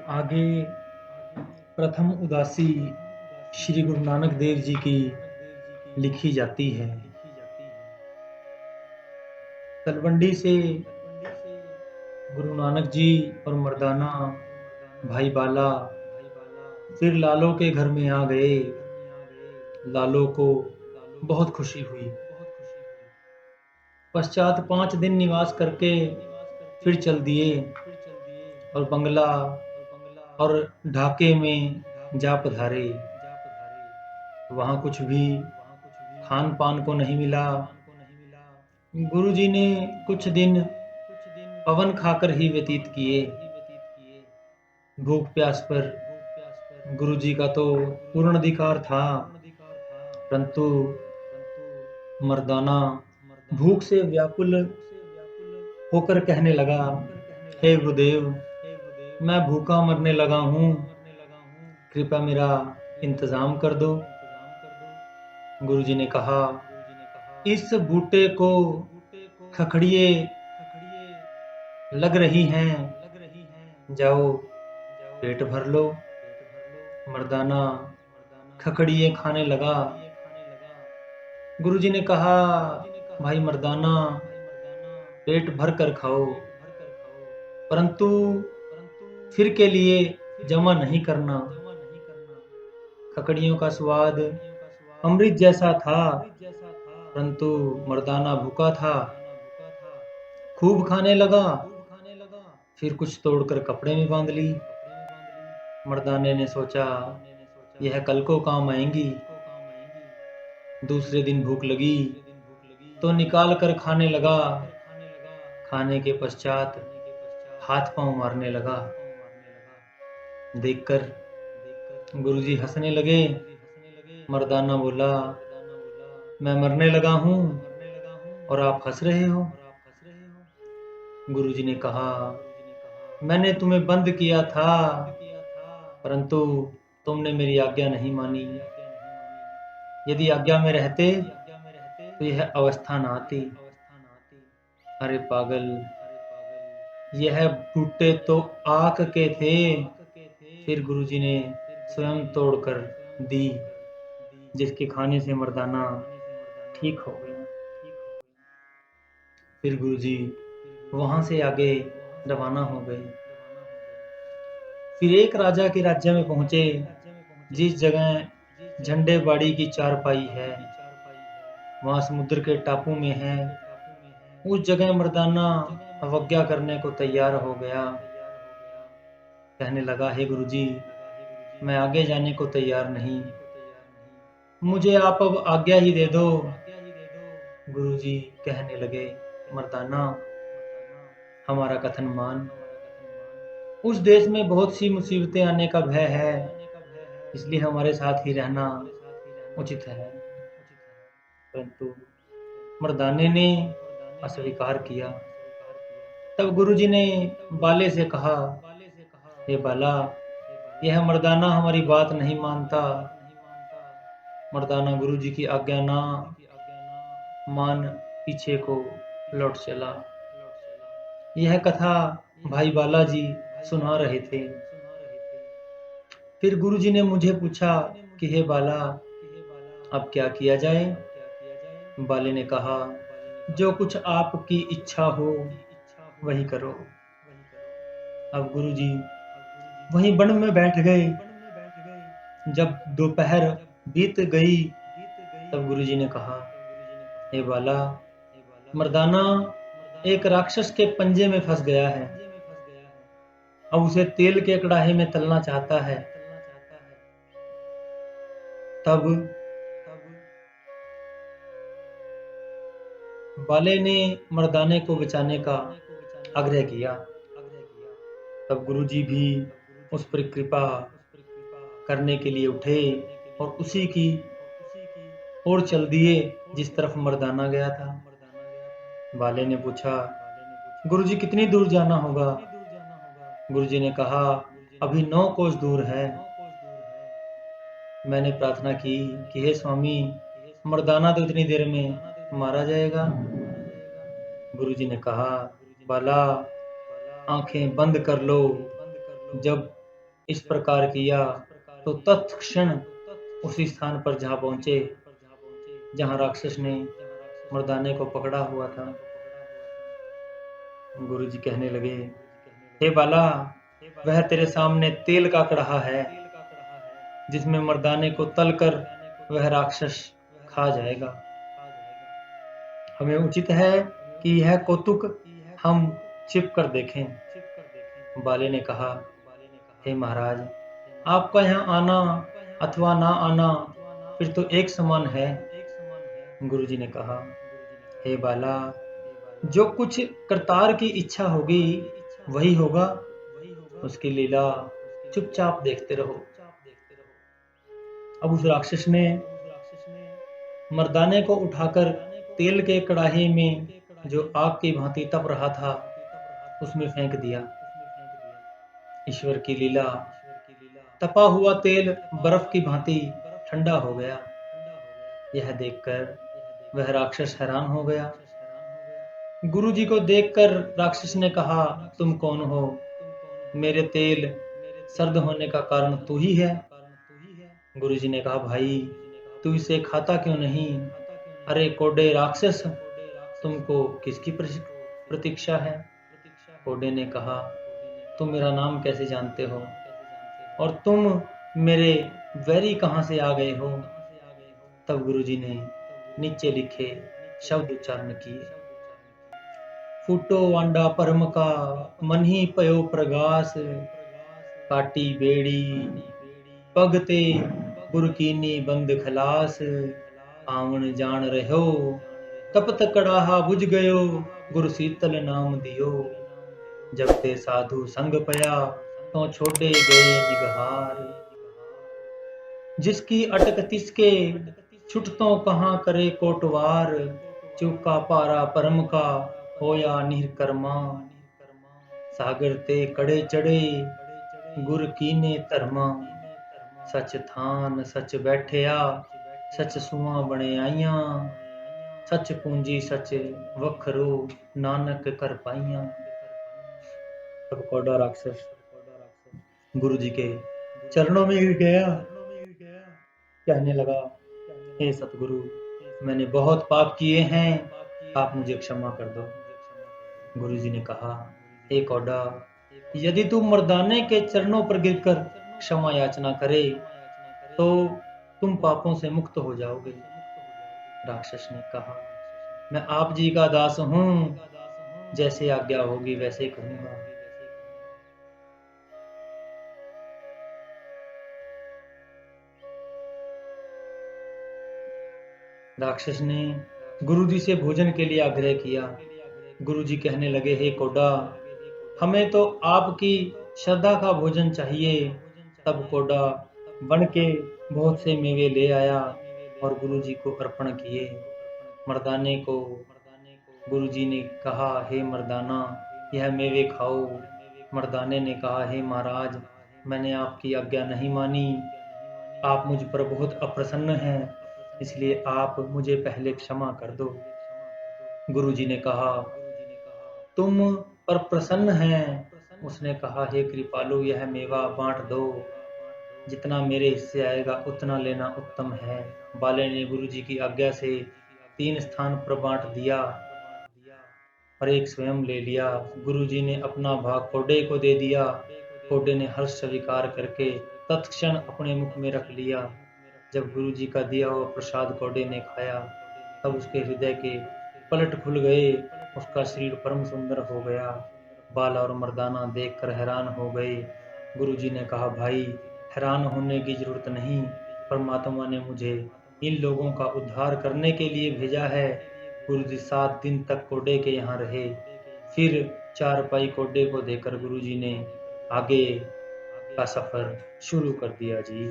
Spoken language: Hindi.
आगे प्रथम उदासी श्री गुरु नानक देव जी की लिखी जाती है। तलवंडी से गुरु नानक जी और मर्दाना भाई बाला फिर लालो के घर में आ गए। लालो को बहुत खुशी हुई। पश्चात 5 दिन निवास करके फिर चल दिए और बंगला और ढाके में जा पधारे। वहाँ कुछ भी खान पान को नहीं मिला। गुरुजी ने कुछ दिन पवन खाकर ही व्यतीत किए। भूख प्यास पर गुरुजी का तो पूर्ण अधिकार था, परंतु मर्दाना भूख से व्याकुल होकर कहने लगा, हे गुरुदेव, मैं भूखा मरने लगा हूँ, कृपया मेरा इंतजाम कर दो। गुरुजी ने कहा, इस बूटे को खखड़िए लग रही हैं, जाओ पेट भर लो। मर्दाना खखड़िए खाने लगा। गुरुजी ने कहा, भाई मर्दाना, पेट भर कर खाओ, परंतु फिर के लिए जमा नहीं करना। खकड़ियों का स्वाद अमृत जैसा था, परंतु मर्दाना भूखा था। खूब खाने लगा, फिर कुछ तोड़कर कपड़े में बांध ली। मर्दाने ने सोचा, यह कल को काम आएंगी। दूसरे दिन भूख लगी तो निकाल कर खाने लगा। खाने के पश्चात हाथ पांव मारने लगा। देखकर गुरुजी हंसने लगे। मर्दाना बोला, मैं मरने लगा हूँ और आप हंस रहे हो। गुरुजी ने कहा, मैंने तुम्हें बंद किया था, परंतु तुमने मेरी आज्ञा नहीं मानी। यदि आज्ञा में रहते तो यह अवस्था न आती। अरे पागल, यह बूटे तो आक के थे। फिर गुरुजी ने स्वयं तोड़कर दी, जिसके खाने से मर्दाना ठीक हो गया। फिर गुरुजी वहां से आगे रवाना हो गए। फिर एक राजा के राज्य में पहुंचे, जिस जगह झंडे बाड़ी की चारपाई है, वहां समुद्र के टापू में है। उस जगह मर्दाना अवज्ञा करने को तैयार हो गया। कहने लगा, हे गुरुजी, मैं आगे जाने को तैयार नहीं, मुझे आप अब आज्ञा ही दे दो। गुरुजी कहने लगे, मर्दाना, हमारा कथन मान। उस देश में बहुत सी मुसीबतें आने का भय है, इसलिए हमारे साथ ही रहना उचित है। परंतु मर्दाने ने अस्वीकार किया। तब गुरुजी ने बाले से कहा, हे बाला, यह मर्दाना हमारी बात नहीं मानता। मर्दाना गुरुजी की आज्ञा ना मान पीछे को लौट चला। यह कथा भाई बालाजी सुना रहे थे। फिर गुरुजी ने मुझे पूछा कि हे बाला, अब क्या किया जाए। बाले ने कहा, जो कुछ आपकी इच्छा हो वही करो। अब गुरुजी वहीं वन में बैठ गए। जब दोपहर बीत गई तब गुरुजी ने कहा, हे बाला, मर्दाना एक राक्षस के पंजे में फंस गया है। अब उसे तेल के कड़ाहे में तलना चाहता है। तब बाले ने मर्दाने को बचाने का आग्रह किया। तब गुरुजी भी उस पर कृपा करने के लिए उठे और उसी की ओर चल दिए जिस तरफ मर्दाना गया था। बाले ने पूछा, गुरुजी कितनी दूर जाना होगा। गुरुजी ने कहा, अभी 9 कोस दूर है। मैंने प्रार्थना की कि हे स्वामी, मर्दाना तो इतनी देर में मारा जाएगा। गुरुजी ने कहा, बाला, आंखें बंद कर लो। जब इस प्रकार किया तो तत्क्षण उसी स्थान पर जा पहुंचे जहां राक्षस ने मर्दाने को पकड़ा हुआ था। गुरुजी कहने लगे, हे बाला, वह तेरे सामने तेल का कढ़ा है जिसमें मर्दाने को तलकर वह राक्षस खा जाएगा। हमें उचित है कि यह कौतुक हम छिप कर देखें। बाले ने कहा, हे महाराज, आपका यहाँ आना अथवा ना आना फिर तो एक समान है। गुरुजी ने कहा, हे बाला, जो कुछ करतार की इच्छा होगी वही होगा, उसकी लीला चुपचाप देखते रहो। अब उस राक्षस ने मर्दाने को उठाकर तेल के कड़ाही में जो आग की भांति तप रहा था उसमें फेंक दिया। ईश्वर की लीला, तपा हुआ तेल बर्फ की भांति ठंडा हो गया। यह देखकर वह राक्षस हैरान हो गया। गुरुजी को देखकर राक्षस ने कहा, तुम कौन हो? मेरे तेल सर्द होने का कारण तू ही है। गुरुजी ने कहा, भाई, तू इसे खाता क्यों नहीं? अरे कोडे राक्षस, तुमको किसकी प्रतीक्षा है? कोडे ने कहा, तुम मेरा नाम कैसे जानते हो और तुम मेरे वैरी कहां से आ गए हो? तब गुरुजी ने नीचे लिखे शब्द उच्चारण किए, फूटो वांडा परम का मन ही पयो प्रगास, काटी बेड़ी पगते बुरकीनी बंद खलास, आवन जान रहो तपत कड़ाहा बुझ गयो, गुरु शीतल नाम दियो, जब ते साधु संग पया तो छोड़े गए निगहार, जिसकी अटक तिसके छुटतों कहाँ करे कोटवार, चूका पारा परम का होया निरकर्मा, सागर ते कड़े चढ़े गुर कीने धर्मा, सच थान सच बैठया सच सुआ बने आइया, सच पूंजी सच वखरो नानक कर पाइया। तब कौड़ा राक्षस गुरु जी के चरणों में गिर गया, कहने लगा, हे सतगुरु, मैंने बहुत पाप किए हैं, आप मुझे क्षमा कर दो। गुरु जी ने कहा, हे कौड़ा, यदि तू मर्दाने के चरणों पर गिरकर क्षमा याचना करे तो तुम पापों से मुक्त हो जाओगे। राक्षस ने कहा, मैं आप जी का दास हूं, जैसे आज्ञा होगी वैसे करूंगा। राक्षस ने गुरुजी से भोजन के लिए आग्रह किया। गुरुजी कहने लगे, हे कोडा, हमें तो आपकी श्रद्धा का भोजन चाहिए। तब कोडा बन के बहुत से मेवे ले आया और गुरुजी को अर्पण किए। मर्दाने को गुरुजी ने कहा, हे मर्दाना, यह मेवे खाओ। मर्दाने ने कहा, हे महाराज, मैंने आपकी आज्ञा नहीं मानी, आप मुझ पर बहुत अप्रसन्न हैं, इसलिए आप मुझे पहले क्षमा कर दो। गुरुजी ने कहा, तुम पर प्रसन्न हैं? उसने कहा, हे कृपालु, यह मेवा बांट दो, जितना मेरे हिस्से आएगा उतना लेना उत्तम है। बाले ने गुरुजी की आज्ञा से 3 स्थान पर बांट दिया और एक स्वयं ले लिया। गुरुजी ने अपना भाग कोडे को दे दिया। कोडे ने हर्ष स्वीकार करके तत्क्षण अपने मुख में रख लिया। जब गुरुजी का दिया हुआ प्रसाद कोडे ने खाया तब उसके हृदय के पलट खुल गए, उसका शरीर परम सुंदर हो गया। बाला और मर्दाना देखकर हैरान हो गए। गुरुजी ने कहा, भाई, हैरान होने की जरूरत नहीं, परमात्मा ने मुझे इन लोगों का उद्धार करने के लिए भेजा है। गुरुजी 7 दिन तक कोडे के यहाँ रहे। फिर 4 पाई कोडे को देकर गुरुजी ने आगे का सफर शुरू कर दिया जी।